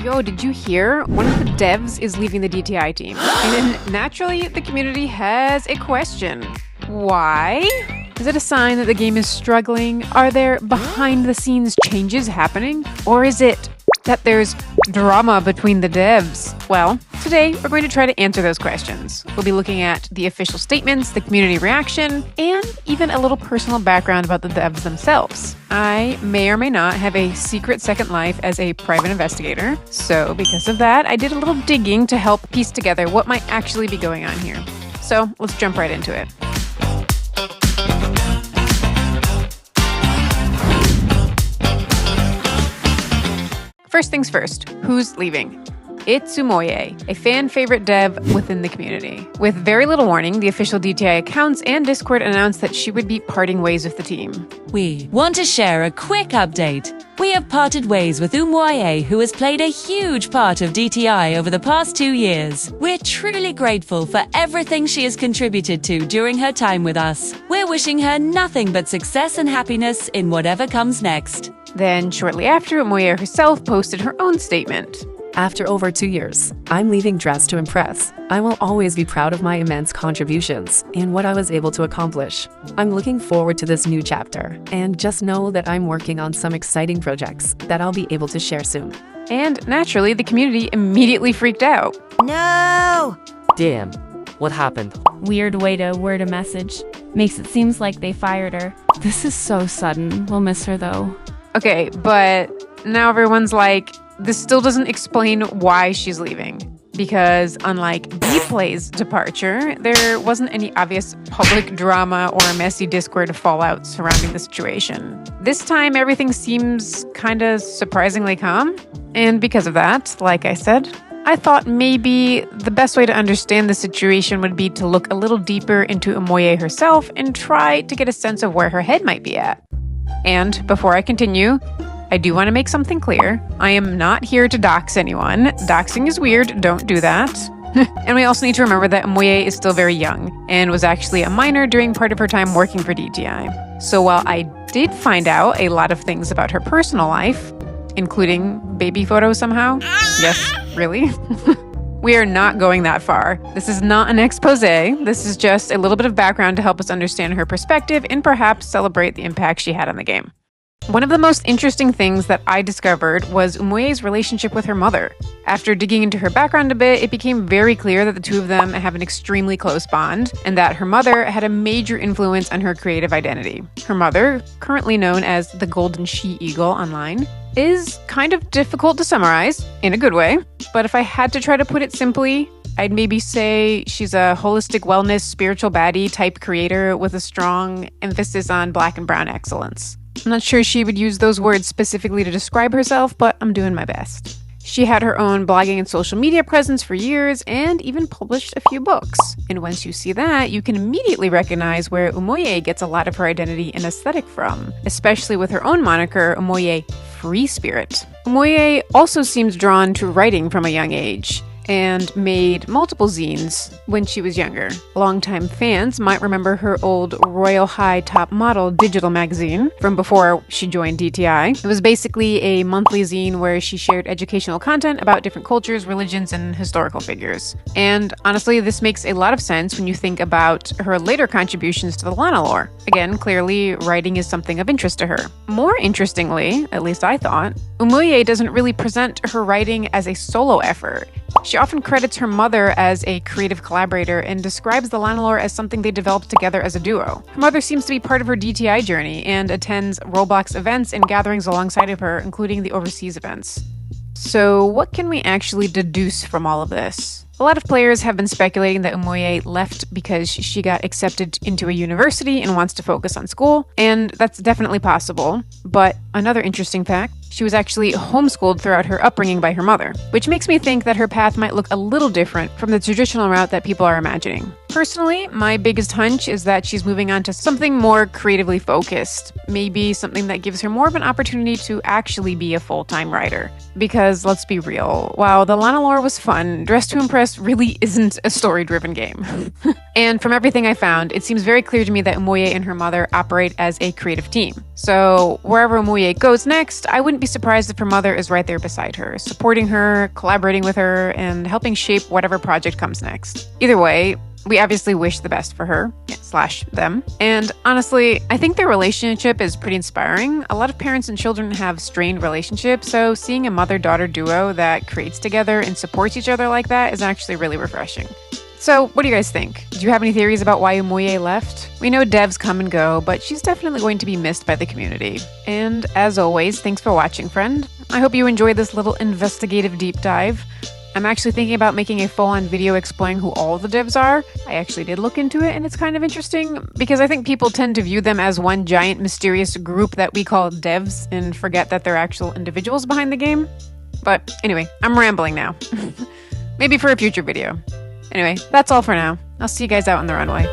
Yo, did you hear? One of the devs is leaving the DTI team. And naturally, the community has a question. Why? Is it a sign that the game is struggling? Are there behind-the-scenes changes happening? Or is it that there's drama between the devs? Well, today we're going to try to answer those questions. We'll be looking at the official statements, the community reaction, and even a little personal background about the devs themselves. I may or may not have a secret second life as a private investigator, so because of that, I did a little digging to help piece together what might actually be going on here. So let's jump right into it. First things first, who's leaving? It's Umoyae, a fan-favorite dev within the community. With very little warning, the official DTI accounts and Discord announced that she would be parting ways with the team. We want to share a quick update. We have parted ways with Umoyae, who has played a huge part of DTI over the past 2 years. We're truly grateful for everything she has contributed to during her time with us. We're wishing her nothing but success and happiness in whatever comes next. Then, shortly after, Umoyae herself posted her own statement. After over 2 years, I'm leaving dressed to impress. I will always be proud of my immense contributions and what I was able to accomplish. I'm looking forward to this new chapter, and just know that I'm working on some exciting projects that I'll be able to share soon. And naturally, the community immediately freaked out. No! Damn, what happened? Weird way to word a message. Makes it seem like they fired her. This is so sudden. We'll miss her though. Okay, but now everyone's like, this still doesn't explain why she's leaving. Because unlike BeaPlays' departure, there wasn't any obvious public drama or a messy Discord fallout surrounding the situation. This time, everything seems kinda surprisingly calm. And because of that, like I said, I thought maybe the best way to understand the situation would be to look a little deeper into Umoyae herself and try to get a sense of where her head might be at. And before I continue, I do want to make something clear. I am not here to dox anyone. Doxing is weird, don't do that. And we also need to remember that Umoyae is still very young and was actually a minor during part of her time working for DTI. So while I did find out a lot of things about her personal life, including baby photos somehow, yes, really? We are not going that far. This is not an expose. This is just a little bit of background to help us understand her perspective and perhaps celebrate the impact she had on the game. One of the most interesting things that I discovered was Umoyae's relationship with her mother. After digging into her background a bit, it became very clear that the two of them have an extremely close bond, and that her mother had a major influence on her creative identity. Her mother, currently known as the Golden She-Eagle online, is kind of difficult to summarize, in a good way, but if I had to try to put it simply, I'd maybe say she's a holistic wellness, spiritual baddie type creator with a strong emphasis on Black and brown excellence. I'm not sure she would use those words specifically to describe herself, but I'm doing my best. She had her own blogging and social media presence for years and even published a few books. And once you see that, you can immediately recognize where Umoyae gets a lot of her identity and aesthetic from, especially with her own moniker, Umoyae Free Spirit. Umoyae also seems drawn to writing from a young age, and made multiple zines when she was younger. Longtime fans might remember her old Royal High Top Model digital magazine from before she joined DTI. It was basically a monthly zine where she shared educational content about different cultures, religions, and historical figures. And honestly, this makes a lot of sense when you think about her later contributions to the Lana lore. Again, clearly, writing is something of interest to her. More interestingly, at least I thought, Umoyae doesn't really present her writing as a solo effort. She often credits her mother as a creative collaborator and describes the Lana lore as something they developed together as a duo. Her mother seems to be part of her DTI journey and attends Roblox events and gatherings alongside of her, including the overseas events. So what can we actually deduce from all of this? A lot of players have been speculating that Umoyae left because she got accepted into a university and wants to focus on school, and that's definitely possible. But another interesting fact, she was actually homeschooled throughout her upbringing by her mother, which makes me think that her path might look a little different from the traditional route that people are imagining. Personally, my biggest hunch is that she's moving on to something more creatively focused, maybe something that gives her more of an opportunity to actually be a full-time writer. Because let's be real, while the Lana lore was fun, Dress to Impress really isn't a story-driven game. And from everything I found, it seems very clear to me that Umoyae and her mother operate as a creative team. So wherever Umoyae goes next, I wouldn't be surprised if her mother is right there beside her, supporting her, collaborating with her, and helping shape whatever project comes next. Either way, we obviously wish the best for her / them. And honestly, I think their relationship is pretty inspiring. A lot of parents and children have strained relationships, so seeing a mother-daughter duo that creates together and supports each other like that is actually really refreshing. So, what do you guys think? Do you have any theories about why Umoyae left? We know devs come and go, but she's definitely going to be missed by the community. And as always, thanks for watching, friend. I hope you enjoyed this little investigative deep dive. I'm actually thinking about making a full-on video explaining who all the devs are. I actually did look into it, and it's kind of interesting because I think people tend to view them as one giant mysterious group that we call devs and forget that they're actual individuals behind the game. But anyway, I'm rambling now. Maybe for a future video. Anyway, that's all for now. I'll see you guys out on the runway.